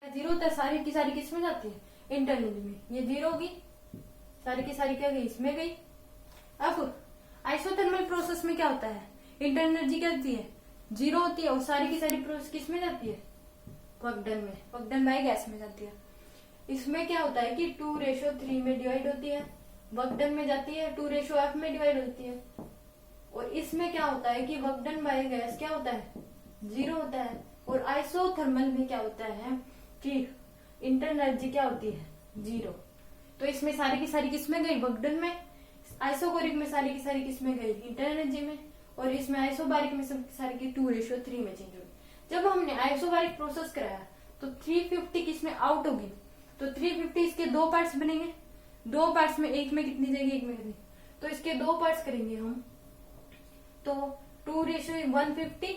Zero होता है, सारी की सारी किसमें जाती है, इंटरनल में। ये जीरो होगी, सारी की सारी क्या गई, इसमें गई। अब आइसोथर्मल प्रोसेस में क्या होता है, इंटरनल एनर्जी क्या होती है, जीरो होती है, और सारी की सारी प्रोसेस किसमें जाती है, वक्डन में, वक्डन बाय गैस में जाती है। इसमें क्या होता है कि 2:3 में डिवाइड होती है, वक्डन में जाती है 2:F में डिवाइड होती है। और इसमें क्या होता है कि वक्डन बाय गैस क्या होता है, जीरो होता है। और आइसोथर्मल में क्या होता है कि इंटरनल एनर्जी क्या होती है, जीरो। तो इसमें सारी की सारी किसमें गई, वक्डन में। आइसोकोरिक में सारी की सारी किसमें गई, इंटरनल एनर्जी में। और इसमें आइसोबारिक में सब सारी की 2:3 में चेंज होगी। जब हमने आइसोबारिक प्रोसेस कराया तो 350 किसमें आउट होगी, तो 350 इसके दो पार्ट्स बनेंगे, दो पार्ट्स में, एक में कितनी जाएगी, एक में कितनी, तो इसके दो पार्ट्स करेंगे हम। तो 2:150,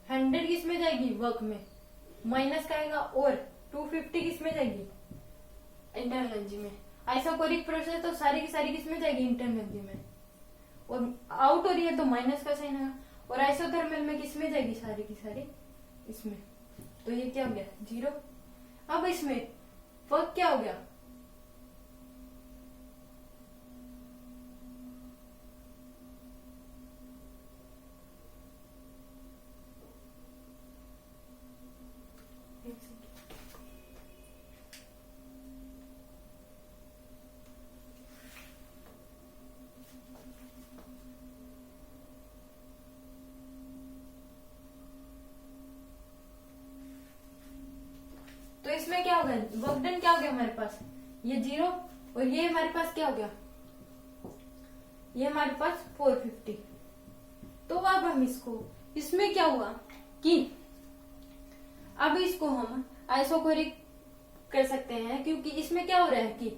100 किसमें जाएगी, वर्क में, माइनस का आएगा। और 250 किसमें जाएगी, इंटरनल एनर्जी में। आइसोकोरिक प्रोसेस तो सारी की सारी किसमें जाएगी, इंटरनल एनर्जी में। और आउट हो रही है तो माइनस का साइन आएगा। और आइसोथर्मल में किसमें जाएगी, सारी की सारी इसमें। तो ये क्या हो गया, जीरो। अब इसमें वर्क क्या हो गया, तो इसमें क्या हो गया, वर्क डन क्या हो गया हमारे पास, ये जीरो। और ये हमारे पास क्या हो गया, ये हमारे पास 450। तो अब हम इसको, इसमें क्या हुआ कि अब इसको हम आइसोकोरिक कर सकते हैं, क्योंकि इसमें क्या हो रहा है कि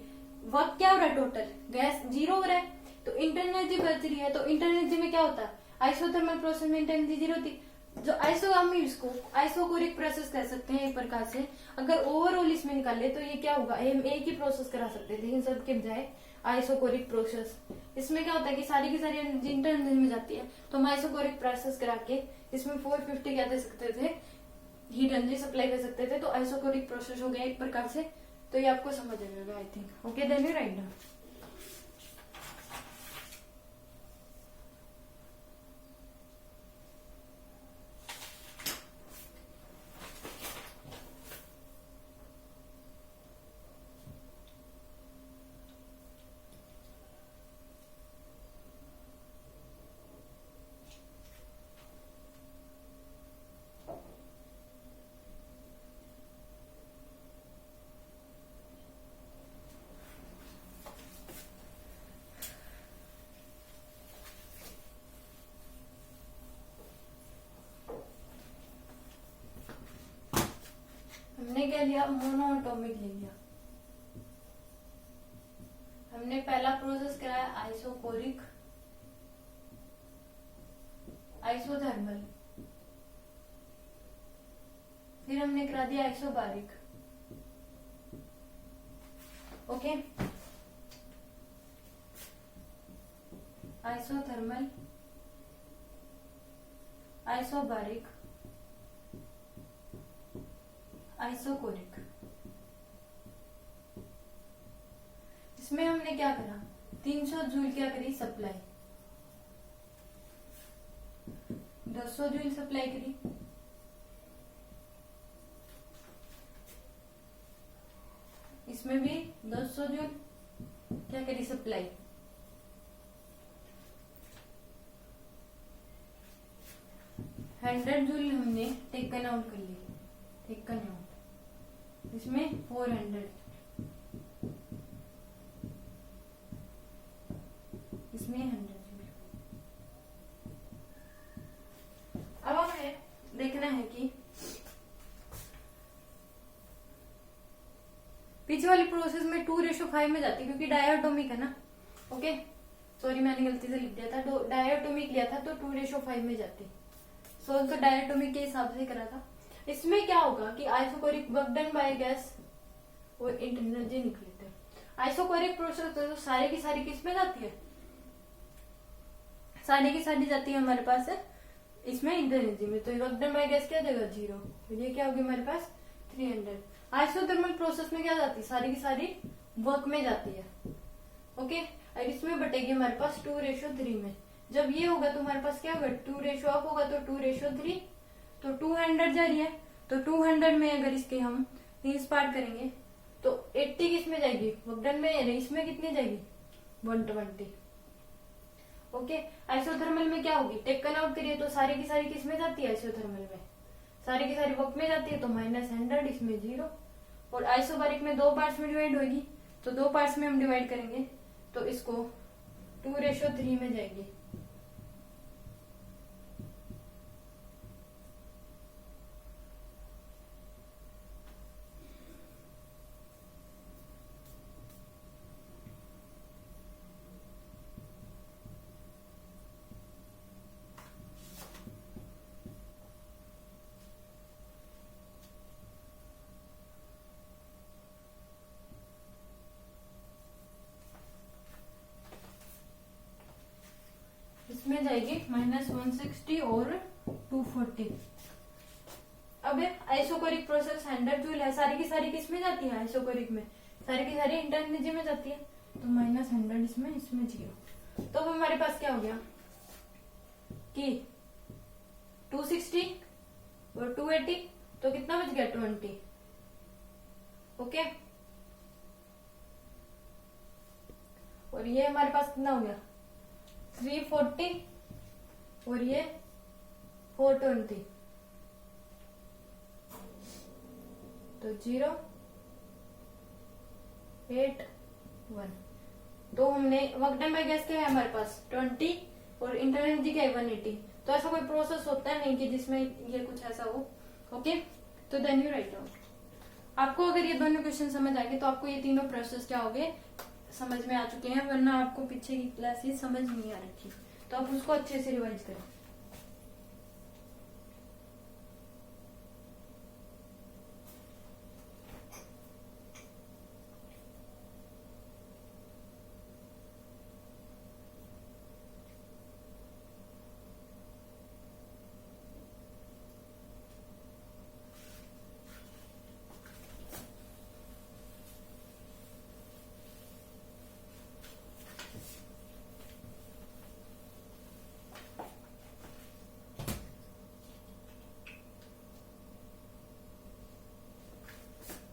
वर्क क्या हो रहा है, टोटल गैस जीरो हो रहा है, तो इंटरनल एनर्जी बच रही है। तो इंटरनल एनर्जी में क्या होता है, आइसोथर्मल प्रोसेस में इंटरनल एनर्जी जीरो होती। जो हम इसको आइसोकोरिक प्रोसेस कर सकते हैं एक प्रकार से। अगर ओवरऑल इसमें निकाले तो ये क्या होगा, हम एक ही प्रोसेस करा सकते थे, इन सब के बजाय आइसोकोरिक प्रोसेस। इसमें क्या होता है कि सारी की सारी एनर्जी इंटरनल एनर्जी में जाती है, तो हम आइसोकोरिक प्रोसेस करा के इसमें 450 क्या दे सकते थे, हीट एनर्जी सप्लाई कर सकते थे। तो आइसोकोरिक प्रोसेस हो गया एक प्रकार से। तो ये आपको समझ आएगा I think. Okay, then you write down. हमने क्या लिया, मोनोएटॉमिक ले लिया। हमने पहला प्रोसेस कराया आइसोकोरिक, आइसोथर्मल, फिर हमने करा दिया isobaric. Okay, isothermal, isobaric, isochoric. इसमें हमने क्या करा, 300 जूल क्या करी सप्लाई, 200 जूल सप्लाई करी। इसमें भी 200 जूल क्या करी सप्लाई। हंड्रेड जूल हमने टेकन आउट कर ली, टेकन आउट। इसमें 400, इसमें 100 जूल। अब हमें देखना है कि पीछे वाली प्रोसेस में 2:5 में जाती है, क्योंकि डायटोमिक है ना। ओके, सॉरी मैंने गलती से लिख दिया था, तो डायटोमिक लिया था तो 2:5 में जाती। सो तो डायटोमिक के हिसाब से करा था। इसमें क्या होगा कि isochoric work done by gas और इंटरनल एनर्जी निकलते हैं। आइसोकोरिक प्रोसेस तो सारी की सारी किस में जाती है, सारी की सारी जाती है हमारे पास इसमें इंटरनल एनर्जी में, तो वर्क डन बाय गैस क्या देगा 0। तो ये क्या होगी हमारे पास 300। आइसोथर्मल प्रोसेस में क्या जाती है, सारी की सारी वर्क में जाती है। ओके, और इसमें बटेगी हमारे पास 2:3 में। जब ये होगा तो हमारे पास क्या होगा 2 ऑफ होगा तो 2:3, तो 200 जा रही है। तो 200 में अगर इसके हम 30 पार्ट करेंगे तो 80 किस में जाएगी, वर्कडन में, इसमें कितनी जाएगी 120। ओके, आइसोथर्मल में क्या होगी, टेकन आउट करिए तो सारी की सारी किस में जाती है, आइसोथर्मल में सारी की सारी वर्क में जाती है, तो -100 इसमें 0। और आइसोबारिक में 2 पार्ट्स में डिवाइड होगी, तो 2 पार्ट्स में हम डिवाइड करेंगे तो इसको 2:3 में जाएगी। इसमें जाएगी -160 और 240। अब आइसोकोरिक प्रोसेस 100 जूल है, सारी की सारी किस में जाती है, आइसोकोरिक में सारी की सारी इंटरनल एनर्जी में जाती है, तो -100 इसमें 0। तो अब हमारे पास क्या हो गया कि 260 और 280, तो कितना बच गया 20। ओके, और ये हमारे पास कितना हो गया 340 और ये 420, तो 0 8 1। तो हमने वर्क डन बाय गैस क्या है हमारे पास 20 और इंटरनल एनर्जी क्या है 180। तो ऐसा कोई प्रोसेस होता है नहीं कि जिसमें ये कुछ ऐसा हो। ओके, तो देन यू राइट डाउन। आपको अगर ये दोनों क्वेश्चन समझ आ गए तो आपको ये तीनों प्रोसेस क्या हो गए समझ में आ चुके हैं, वरना आपको पीछे की क्लासेस समझ नहीं आ रही थी, तो आप उसको अच्छे से रिवाइज करें।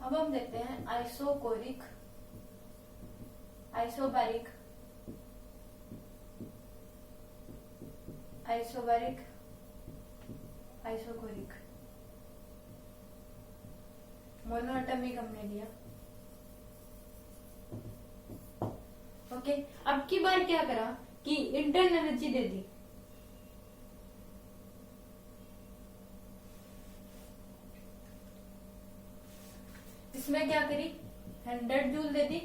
अब हम देखते हैं isochoric, isobaric, isobaric, isochoric. Monoatomic हमने लिया। ओके, अब की बार क्या करा कि इंटरनल एनर्जी दे दी, इसमें क्या करी 100 जूल दे दी,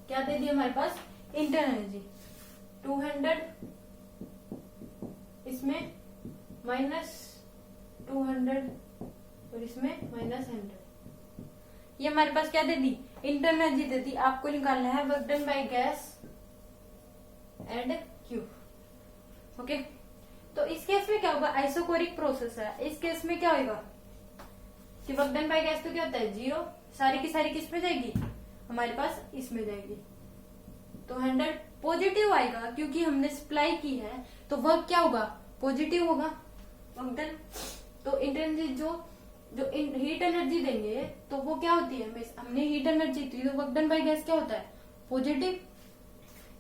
क्या दे दी हमारे पास इंटरनल एनर्जी 200, इसमें -200 और इसमें -100। ये हमारे पास क्या दे दी इंटरनल एनर्जी दे दी। आपको निकालना है work done by gas and Q. Okay, तो इस केस में क्या होगा, आइसोकोरिक प्रोसेस है, इस केस में क्या होगा कि वर्क डन बाय गैस तो क्या होता है 0, सारी की सारी किस में जाएगी हमारे पास इसमें जाएगी, तो 100 पॉजिटिव आएगा क्योंकि हमने सप्लाई की है, तो वर्क क्या होगा पॉजिटिव होगा वर्क डन। तो इंटरनल जो हीट एनर्जी देंगे तो वो क्या होती है, हमने हीट एनर्जी दी तो वर्क डन बाय गैस क्या होता है पॉजिटिव।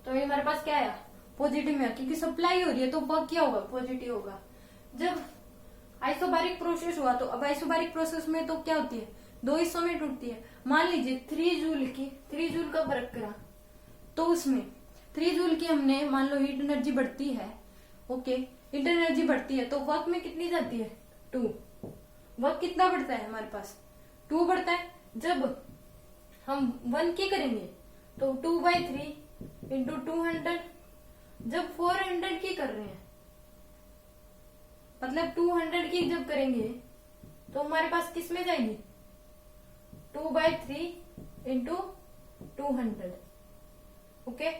तो ये हमारे पास क्या आया पॉजिटिव में, क्योंकि सप्लाई हो रही है तो वर्क क्या होगा पॉजिटिव होगा। जब आइसोबारिक प्रोसेस हुआ तो अब आइसोबारिक प्रोसेस में तो क्या होती है 2 हिस्सों में टूटती है। मान लीजिए 3 जूल का फर्क करा, तो उसमें 3 जूल की हमने मान लो हीट एनर्जी बढ़ती है। ओके, हीट एनर्जी बढ़ती है तो वर्क में कितनी जाती है 2। वर्क कितना बढ़ता है हमारे पास 2 बढ़ता है। जब हम 1 की करेंगे तो 2/3 इंटू 200, जब 400 की कर रहे हैं मतलब 200 की जब करेंगे तो हमारे पास किस में जाएगी 2/3 इंटू 200। ओके,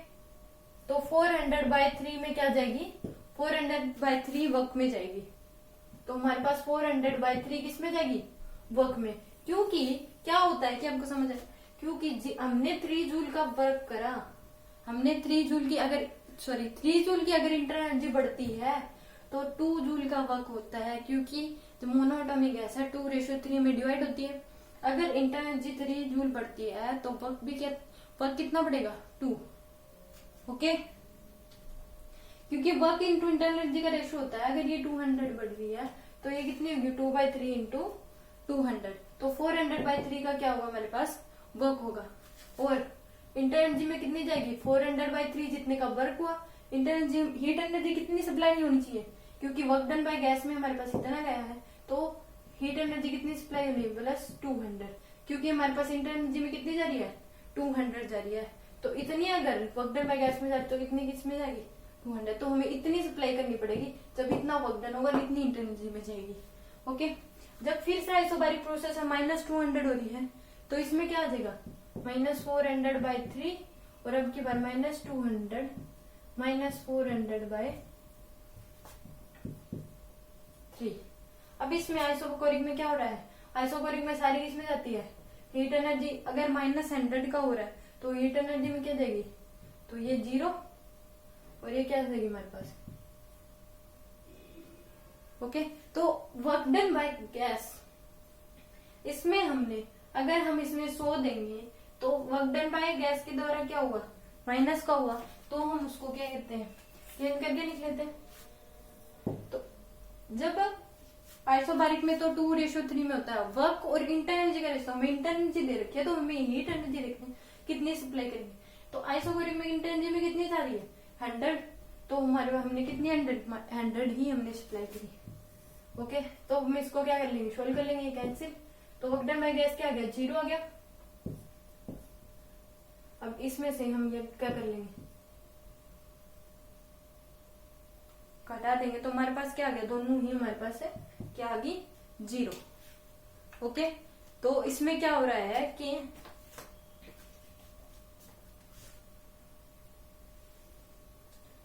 तो 400/3 में क्या जाएगी 400/3 वर्क में जाएगी। तो हमारे पास 400/3 किस में जाएगी, वर्क में। क्योंकि क्या होता है कि आपको समझ आए, क्योंकि हमने 3 जूल का वर्क करा, हमने 3 जूल की अगर इंटर एनर्जी बढ़ती है तो 2 जूल का वर्क होता है, क्योंकि जो मोनोएटॉमिक गैस है 2:3 में डिवाइड होती है। अगर इंटर एनर्जी 3 जूल बढ़ती है तो वर्क कितना बढ़ेगा, 2। ओके, क्योंकि वर्क इंटू इंटर एनर्जी का रेशियो होता है। अगर ये 200 बढ़ रही है तो ये कितनी होगी, 2/3 इंटू 200, तो 400/3 का क्या होगा हमारे पास, वर्क होगा। और इंटर एनर्जी में कितनी जाएगी, 400/3 जितने का वर्क हुआ। इंटर एनर्जी, हीट एनर्जी कितनी सप्लाई नहीं होनी चाहिए, क्योंकि वर्क डन बाय गैस में हमारे पास इतना गया है, तो हीट एनर्जी कितनी सप्लाई होनी है, प्लस 200, क्योंकि हमारे पास इंटर एनर्जी में कितनी जा रही है, 200 जा रही है। तो इतनी अगर वर्क डन बाय गैस में जाती तो कितनी किस में जाएगी, 200। तो हमें इतनी सप्लाई करनी पड़ेगी, जब इतना वर्क डन होगा इतनी इंटर एनर्जी में जाएगी। ओके, जब फिर से आइसोबारिक प्रोसेस है -200 हो रही है, तो इसमें क्या आ जाएगा, -400/3 और अब की बार -200 -400/3। अब इसमें आइसोकोरिक में क्या हो रहा है, आइसोकोरिक में सारी किसमें जाती है, हीट एनर्जी। अगर -100 का हो रहा है तो हीट एनर्जी में क्या जाएगी, तो ये 0 और ये क्या जाएगी हमारे पास। ओके, तो वर्क डन बाय गैस, इसमें हमने अगर हम इसमें 100 देंगे तो वर्क डन बाय गैस के द्वारा क्या हुआ, माइनस का हुआ, तो हम उसको क्या कहते हैं, चेंज करके लिख लेते हैं। तो जब आइसोबारिक में तो 2:3 में होता है वर्क और इंटर एनर्जी का रेशियो, हमें इंटर एनर्जी दे रखी है तो हमें हीट एनर्जी देखनी है कितनी सप्लाई करेंगे। तो आइसोबारिक में इंटर एनर्जी में कितनी जा रही है, 100, तो हमारे हमने कितनी 100 ही हमने सप्लाई करी। ओके, तो हम इसको क्या कर लेंगे, सोल्व कर लेंगे, कैंसिल। तो वर्क डन बाय गैस क्या आ गया, 0 आ गया। अब इसमें से हम ये क्या कर लेंगे, घटा देंगे, तो हमारे पास क्या आ गया, दोनों ही हमारे पास है, क्या आ गई, 0। ओके, तो इसमें क्या हो रहा है कि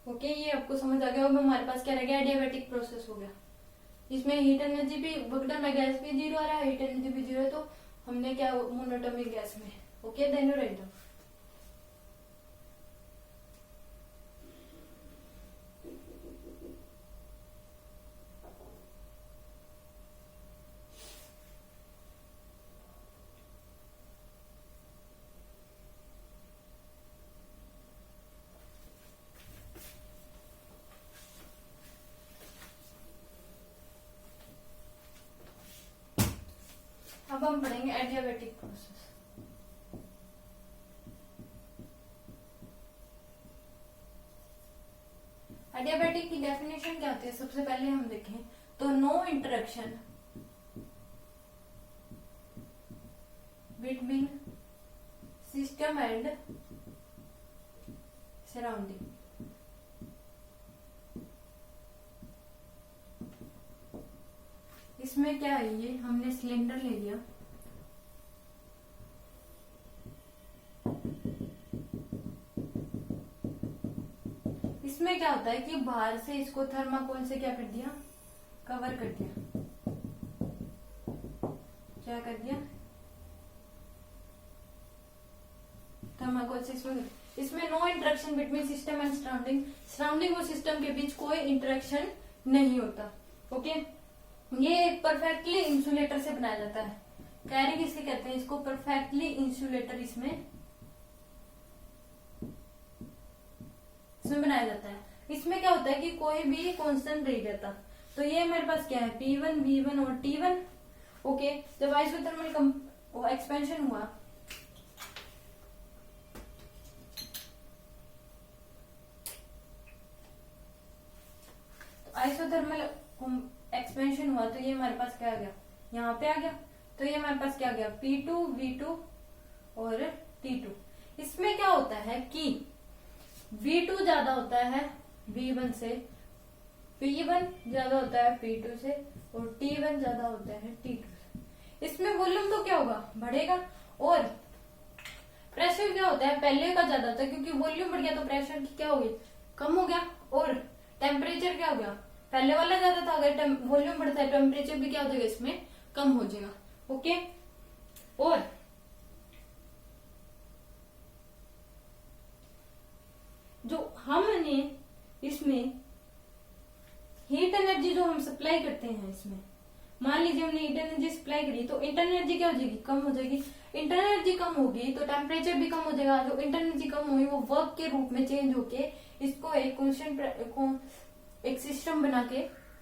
ओके, ये आपको समझ आ गया। अब हमारे पास क्या रह गया, एडियाबैटिक प्रोसेस हो गया। इसमें हीट एनर्जी भी, वर्क डन बाय गैस भी 0 आ रहा है, हीट एनर्जी भी 0 है, तो हमने क्या, मोनोएटॉमिक गैस में। Okay, then write down. अब हम पढ़ेंगे एडियाबैटिक प्रोसेस। एडियाबैटिक की डेफिनेशन क्या होती है, सबसे पहले हम देखें तो no interaction between system and surrounding. इसमें क्या है, ये हमने सिलेंडर ले लिया, इसमें क्या होता है कि बाहर से इसको थर्माकोल से क्या कर दिया, कवर कर दिया। क्या कर दिया, थर्माकोल से इसमें no interaction between system and surrounding, surrounding और सिस्टम के बीच कोई इंटरेक्शन नहीं होता। ओके, ये परफेक्टली इंसुलेटर से बनाया जाता है। कैरी किसे कहते हैं, इसको परफेक्टली इंसुलेटर इसमें बनाया जाता है। इसमें क्या होता है कि कोई भी कांस्टेंट नहीं रहता। तो ये हमारे पास क्या है, P1, V1 और T1। ओके, जब आइसोथर्मल एक्सपेंशन हुआ तो आइसोथर्मल एक्सपेंशन हुआ तो ये हमारे पास क्या आ गया, यहाँ पे आ गया। तो ये हमारे पास क्या आ गया, P2, V2 और T2। इसमें क्या होता है कि V2 ज्यादा होता है V1 से, P1 ज्यादा होता है P2 से और T1 ज्यादा होता है T2 से। इसमें वॉल्यूम तो क्या होगा, बढ़ेगा, और प्रेशर क्या होता है, पहले का ज्यादा होता है, क्योंकि वॉल्यूम बढ़ गया तो प्रेशर की क्या हो गई, कम हो गया, और टेम्परेचर क्या हो गया, पहले वाला ज्यादा था, अगर वॉल्यूम बढ़ता है टेम्परेचर भी क्या हो जाएगा इसमें कम हो जाएगा। ओके, और जो हमने इसमें हीट एनर्जी जो हम सप्लाई करते हैं इसमें, मान लीजिए हमने हीट एनर्जी सप्लाई करी तो इंटरनल एनर्जी क्या हो जाएगी, कम हो जाएगी। इंटरनल एनर्जी कम होगी तो टेम्परेचर भी कम हो जाएगा। जो इंटरनल एनर्जी कम हुई वो वर्क के रूप में चेंज होके इसको एक कॉन्स्टेंट एक सिस्टम बना के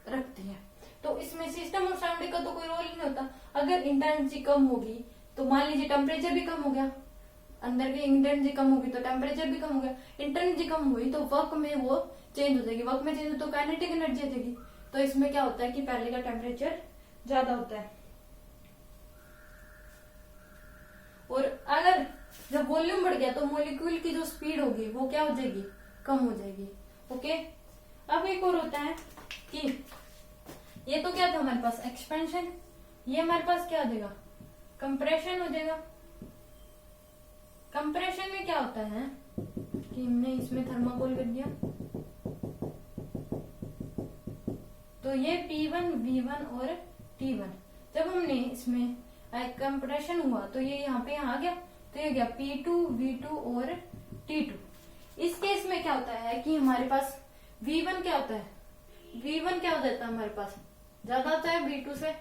रखती है। तो इसमें सिस्टम और साउंड का तो कोई रोल ही नहीं होता। अगर इंटरनल एनर्जी कम होगी तो मान लीजिए टेम्परेचर भी कम हो गया, अंदर की इंटरनल एनर्जी कम होगी तो टेम्परेचर भी कम हो गया। इंटरनल एनर्जी कम हुई तो वर्क में वो चेंज हो जाएगी, वर्क में चेंज हो तो काइनेटिक एनर्जी आ जाएगी। तो इसमें क्या होता है कि पहले का टेम्परेचर ज्यादा होता है, और अगर जब वॉल्यूम बढ़ गया तो मॉलिक्यूल की जो स्पीड होगी वो क्या हो जाएगी, कम हो जाएगी। ओके, अब एक और होता है कि ये तो क्या था हमारे पास एक्सपेंशन, ये हमारे पास क्या हो जाएगा, कंप्रेशन हो जाएगा। कंप्रेशन में क्या होता है कि हमने इसमें थर्माकोल कर दिया तो ये P1, V1 और T1, जब हमने इसमें कंप्रेशन हुआ तो ये यहाँ पे आ गया, तो ये गया P2, V2 और T2। इस केस में क्या होता है कि हमारे पास V1 क्या होता है, V1 क्या हो जाता है हमारे पास, ज्यादा होता है V2 से।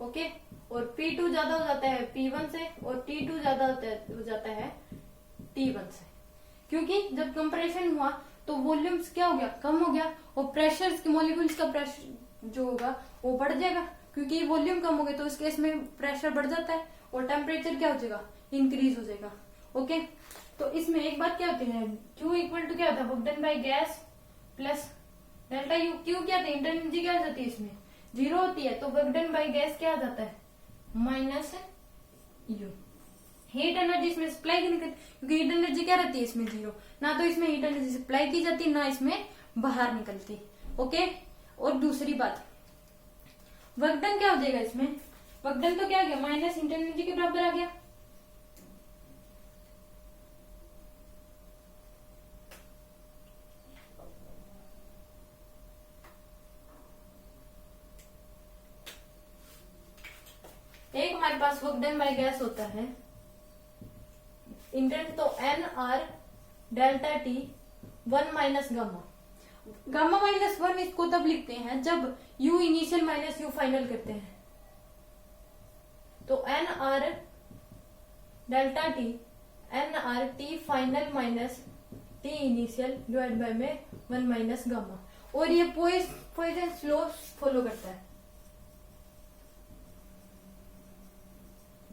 ओके, और P2 ज्यादा हो जाता है P1 से, और T2 ज्यादा हो जाता है T1 से। क्योंकि जब कंप्रेशन हुआ तो वॉल्यूम्स क्या हो गया, कम हो गया, और प्रेशर मॉलिक्यूल्स का प्रेशर जो होगा वो बढ़ जाएगा। क्योंकि वॉल्यूम कम हो गया तो इस केस में प्रेशर बढ़ जाता है और टेम्परेचर क्या हो जाएगा, इंक्रीज हो जाएगा। ओके, तो इसमें एक बात क्या होती है, Q इक्वल टू क्या होता है, work done by gas plus delta U. Q क्या होती है, इंटरनल एनर्जी क्या हो जाती है इसमें जीरो होती है, तो वर्क डन बाय गैस क्या आ जाता है, माइनस यू। हीट एनर्जी इसमें सप्लाई की नहीं करती क्योंकि हीट एनर्जी क्या रहती है इसमें जीरो, ना तो इसमें हीट एनर्जी सप्लाई की जाती ना इसमें बाहर निकलती। ओके, और दूसरी बात वर्क डन क्या हो जाएगा इसमें, वर्क डन तो क्या आ गया, माइनस इंटरनल एनर्जी के बराबर आ गया। एक हमारे पास वर्क डन बाय गैस होता है इंटरनल, तो N R delta T 1 minus gamma. Gamma minus 1 इसको तब लिखते हैं जब U initial minus U final करते हैं, तो N R delta T N R T final minus T initial divide by में 1 माइनस गामा। और ये पॉइजन लॉ फॉलो करता है,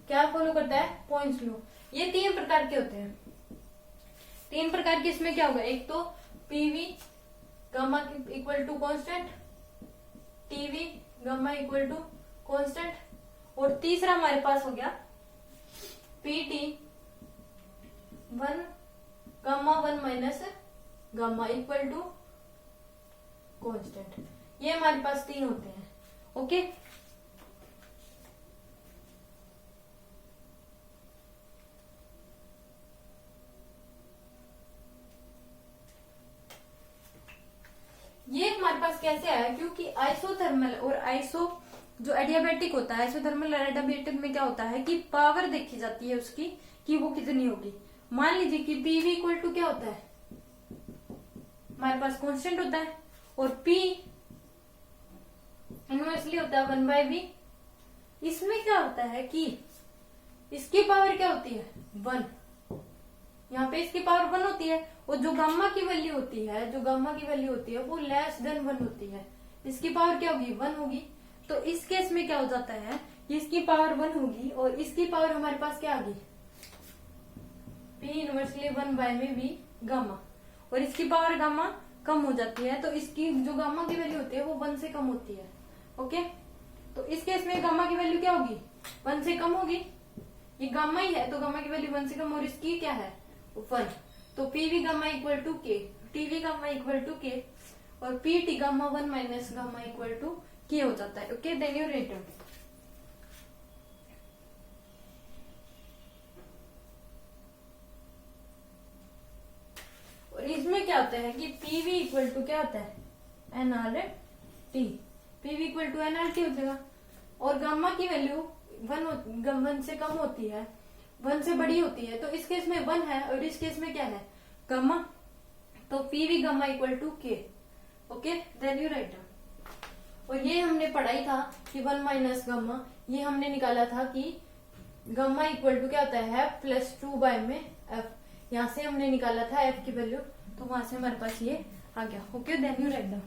क्या फॉलो करता है, पॉइंट्स लॉ। ये 3 प्रकार के होते हैं, 3 प्रकार के। इसमें क्या होगा, एक तो PV gamma equal to constant, TV gamma equal to constant, और तीसरा हमारे पास हो गया PT 1 gamma 1 minus gamma equal to constant. ये हमारे पास 3 होते हैं। ओके, ये हमारे पास कैसे आया, क्योंकि आइसोथर्मल और आइसो जो एडियाबेटिक होता है, आइसोथर्मल और एडियाबेटिक में क्या होता है कि पावर देखी जाती है उसकी कि वो कितनी होगी। मान लीजिए कि पीवी इक्वल टू क्या होता है, हमारे पास कांस्टेंट होता है, और पी इनवर्सली होता है 1 बाय वी। इसमें क्या होता है कि इसकी पावर क्या होती है, 1, यहाँ पे इसकी पावर 1 होती है, और जो गामा की वैल्यू होती है, जो गामा की वैल्यू होती है वो लेस देन 1 होती है, इसकी पावर क्या होगी, 1 होगी। तो इस केस में क्या हो जाता है, इसकी पावर 1 होगी और इसकी पावर हमारे पास क्या आ गई, पी इनवर्सली 1 बाय में वी गामा, और इसकी पावर गामा कम हो जाती है, तो इसकी जो गामा की वैल्यू होती है वो 1 से कम होती है। ओके, तो इस केस में गामा की वैल्यू क्या होगी, 1 से कम होगी। ये गामा ही है तो गामा की वैल्यू 1 से कम, और इसकी क्या है 1, तो PV gamma equal to K, TV gamma equal to K, और P T gamma 1 minus gamma equal to K हो जाता है। Okay, then you return. और इसमें क्या होता है कि पीवी इक्वल टू क्या होता है, N R T, P V equal to N R T हो जाएगा। और गामा की वैल्यू 1 से कम होती है, 1 से बड़ी होती है, तो इस केस में 1 है और इस केस में क्या है, गामा। तो P V gamma equal to K. Okay, then you right. और ये हमने पढ़ाई था कि 1 माइनस गामा, ये हमने निकाला था कि गामा इक्वल टू क्या होता है, एफ प्लस 2 बाय में एफ। यहाँ से हमने निकाला था एफ की वैल्यू, तो वहां से हमारे पास ये आ गया। Okay, then you write down.